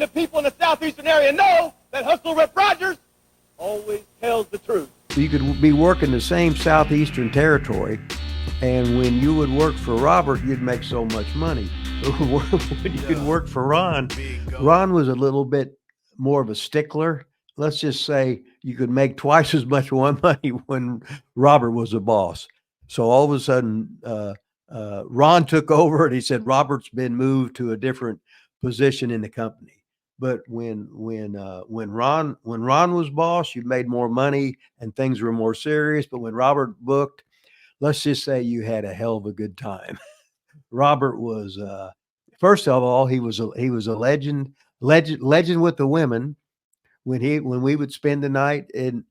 And the people in the Southeastern area know that Hustle Rip Rogers always tells the truth. You could be working the same Southeastern Territory, and when you would work for Robert, you'd make so much money. When you could work for Ron was a little bit more of a stickler. Let's just say you could make twice as much money when Robert was the boss. So all of a sudden, Ron took over, and he said Robert's been moved to a different position in the company. But when Ron was boss, you made more money and things were more serious. But when Robert booked, let's just say you had a hell of a good time. Robert was first of all, he was a legend with the women. When we would spend the night in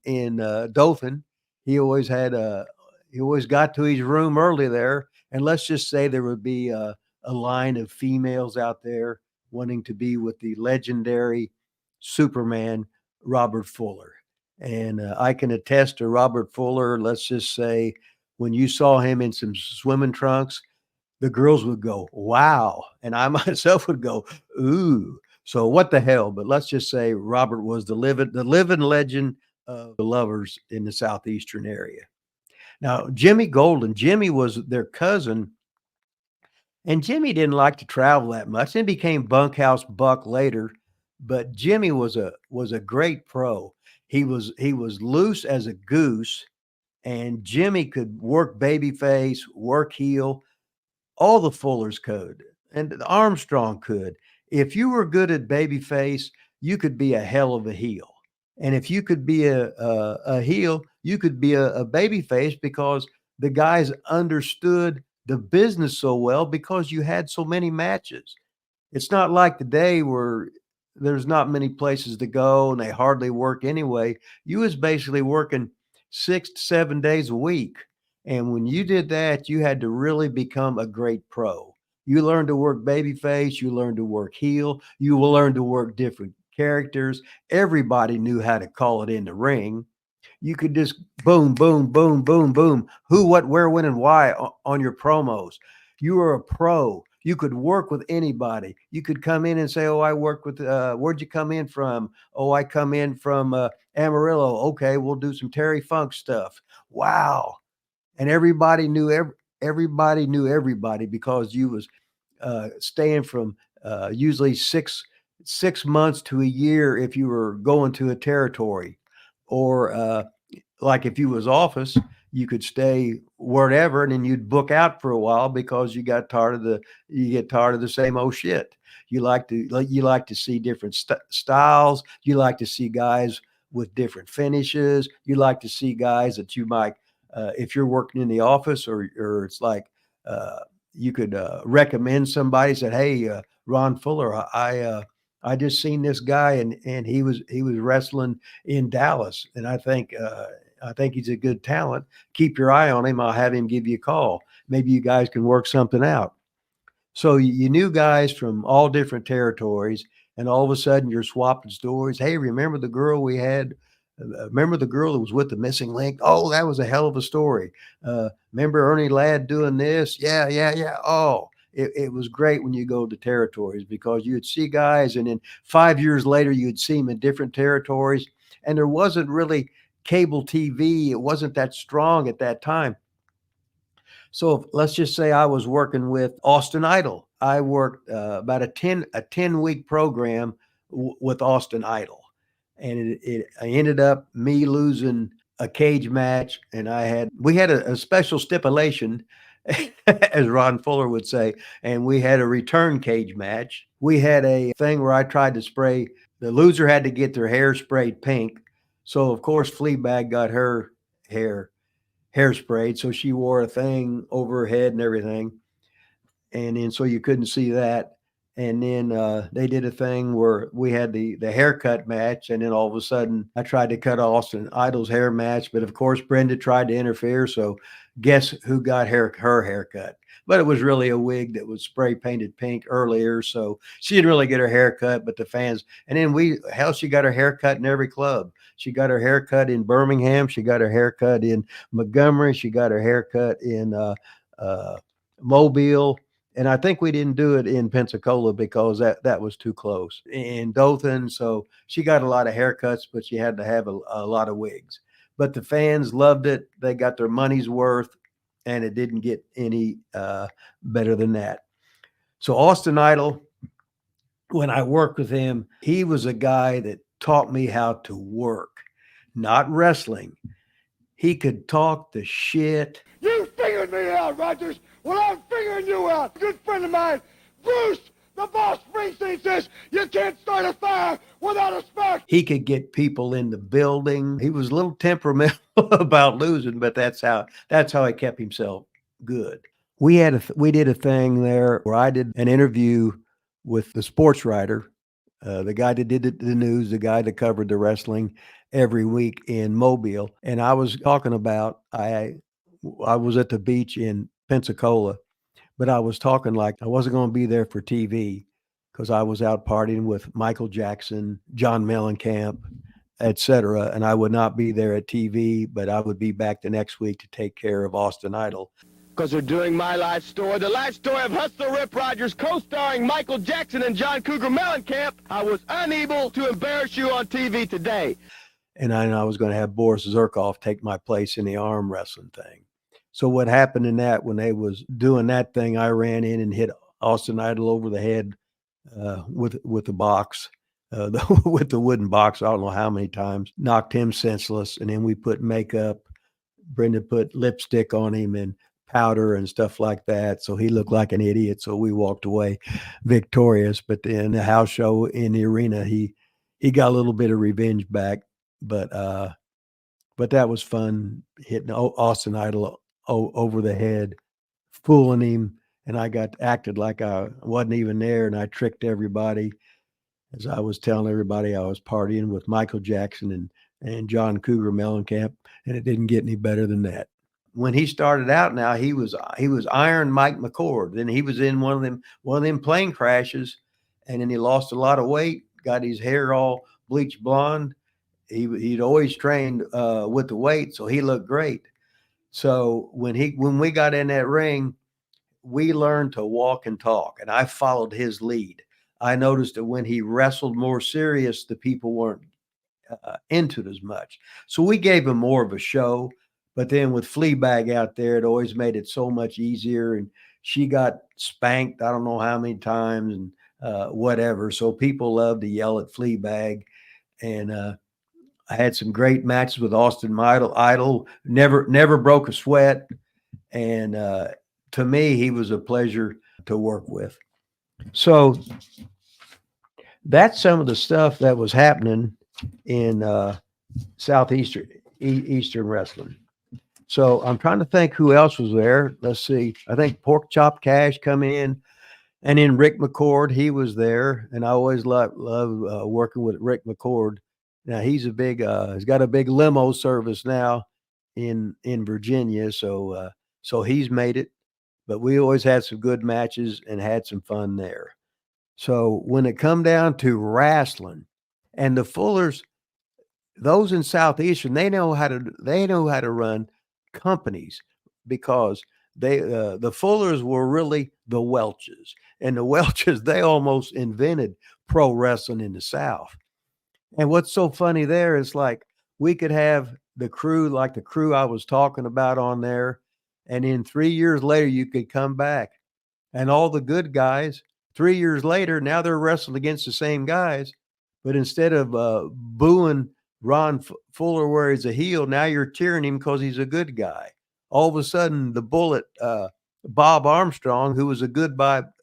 Dothan, he always got to his room early there, and let's just say there would be a line of females out there wanting to be with the legendary Superman, Robert Fuller. And I can attest to Robert Fuller. Let's just say when you saw him in some swimming trunks, the girls would go, wow. And I myself would go, ooh. So what the hell? But let's just say Robert was the living legend of the lovers in the Southeastern area. Now, Jimmy Golden, Jimmy was their cousin. And Jimmy didn't like to travel that much and became Bunkhouse Buck later. But Jimmy was a great pro. He was loose as a goose, and Jimmy could work babyface, work heel. All the Fullers could, and Armstrong could. If you were good at babyface, you could be a hell of a heel. And if you could be a heel, you could be a babyface because the guys understood the business so well because you had so many matches. It's not like today where there's not many places to go and they hardly work anyway. You was basically working 6 to 7 days a week. And when you did that, you had to really become a great pro. You learned to work babyface, you learned to work heel, you will learn to work different characters. Everybody knew how to call it in the ring. You could just boom, boom, boom, boom, boom. Who, what, where, when, and why on your promos. You were a pro. You could work with anybody. You could come in and say, oh, I work with, where'd you come in from? Oh, I come in from Amarillo. Okay, we'll do some Terry Funk stuff. Wow. And everybody knew everybody because you was staying from usually six months to a year if you were going to a territory. Or like if you was office, you could stay wherever, and then you'd book out for a while because you get tired of the same old shit. You like to see different styles. You like to see guys with different finishes. You like to see guys that you might, if you're working in the office, or it's like you could recommend somebody. Said, hey, Ron Fuller, I just seen this guy and he was wrestling in Dallas, and I think he's a good talent. Keep your eye on him. I'll have him give you a call. Maybe you guys can work something out. So you knew guys from all different territories, and all of a sudden you're swapping stories. Hey, remember the girl we had? Remember the girl that was with the missing link? Oh, that was a hell of a story. Remember Ernie Ladd doing this? Yeah. Oh, it was great when you go to territories because you'd see guys, and then 5 years later you'd see them in different territories, and there wasn't really cable TV. It wasn't that strong at that time. So let's just say I was working with Austin Idol. I worked about a 10-week program with Austin Idol, and I ended up me losing a cage match, and we had a special stipulation, as Ron Fuller would say, and we had a return cage match. We had a thing where I tried to spray. The loser had to get their hair sprayed pink. So of course Fleabag got her hair sprayed, so she wore a thing over her head and everything, and then so you couldn't see that. And then they did a thing where we had the haircut match, and then all of a sudden I tried to cut Austin Idol's hair match, but of course Brenda tried to interfere, so guess who got her haircut? But it was really a wig that was spray painted pink earlier, so she didn't really get her haircut, but the fans. And then she got her haircut in every club. She got her haircut in Birmingham. She got her haircut in Montgomery. She got her haircut in Mobile. And I think we didn't do it in Pensacola because that was too close. In Dothan, so she got a lot of haircuts, but she had to have a lot of wigs. But the fans loved it. They got their money's worth, and it didn't get any better than that. So Austin Idol, when I worked with him, he was a guy that taught me how to work, not wrestling. He could talk the shit. You figured me out, Rogers. Well, I'm figuring you out. A good friend of mine, Bruce, the boss Springsteen, says you can't start a fire without a spark. He could get people in the building. He was a little temperamental about losing, but that's how he kept himself good. We did a thing there where I did an interview with the sports writer, the guy that did the news, the guy that covered the wrestling every week in Mobile, and I was talking about I was at the beach in Pensacola, but I was talking like I wasn't going to be there for TV because I was out partying with Michael Jackson, John Mellencamp, etc., and I would not be there at TV, but I would be back the next week to take care of Austin Idol. Because they're doing my life story, the life story of Hustler Rip Rogers, co-starring Michael Jackson and John Cougar Mellencamp. I was unable to embarrass you on TV today. And I was going to have Boris Zirkov take my place in the arm wrestling thing. So what happened in that, when they was doing that thing, I ran in and hit Austin Idol over the head with the box, with the wooden box. I don't know how many times. Knocked him senseless, and then we put makeup. Brenda put lipstick on him and powder and stuff like that, so he looked like an idiot. So we walked away victorious. But then the house show in the arena, he got a little bit of revenge back. But that was fun, hitting Austin Idol over the head, fooling him, and I acted like I wasn't even there, and I tricked everybody as I was telling everybody I was partying with Michael Jackson and John Cougar Mellencamp, and it didn't get any better than that. When he started out, now he was Iron Mike McCord. Then he was in one of them plane crashes, and then he lost a lot of weight, got his hair all bleached blonde. He'd always trained with the weight, so he looked great. So when we got in that ring, we learned to walk and talk, and I followed his lead. I noticed that when he wrestled more serious, the people weren't into it as much. So we gave him more of a show. But then with Fleabag out there, it always made it so much easier. And she got spanked, I don't know how many times, and whatever. So people love to yell at Fleabag. And I had some great matches with Austin Idol. Never broke a sweat. And to me, he was a pleasure to work with. So that's some of the stuff that was happening in Southeastern Eastern Wrestling. So I'm trying to think who else was there. Let's see. I think Pork Chop Cash come in, and then Rick McCord, he was there, and I always love working with Rick McCord. Now he's he's got a big limo service now in Virginia, so he's made it. But we always had some good matches and had some fun there. So when it come down to wrestling, and the Fullers, those in Southeastern, they know how to run companies, because the Fullers were really the Welches, and the Welches, they almost invented pro wrestling in the South. And what's so funny there is, like, we could have the crew, like the crew I was talking about on there, and in 3 years later you could come back, and all the good guys 3 years later, now they're wrestling against the same guys, but instead of booing Ron Fuller where he's a heel, now you're cheering him because he's a good guy. All of a sudden, the Bullet, Bob Armstrong, who was a good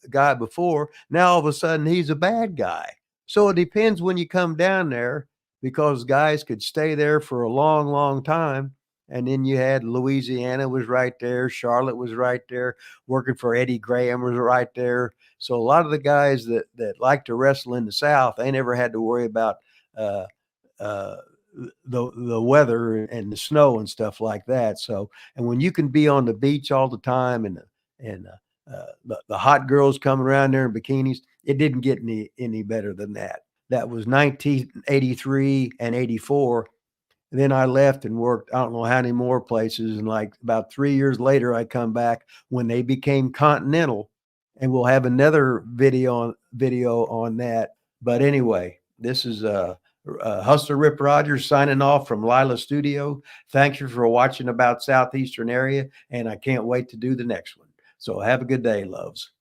guy before, now all of a sudden he's a bad guy. So it depends when you come down there, because guys could stay there for a long, long time. And then you had Louisiana was right there. Charlotte was right there. Working for Eddie Graham was right there. So a lot of the guys that like to wrestle in the South, they never had to worry about the weather and the snow and stuff like that. So, and when you can be on the beach all the time, and the hot girls coming around there in bikinis, it didn't get any better than that. That was 1983 and 84. And then I left and worked, I don't know how many more places. And like about 3 years later, I come back when they became Continental. and we'll have another video on that. But anyway, this is Hustler Rip Rogers signing off from Lila Studio. Thank you for watching about Southeastern area, and I can't wait to do the next one. So have a good day, loves.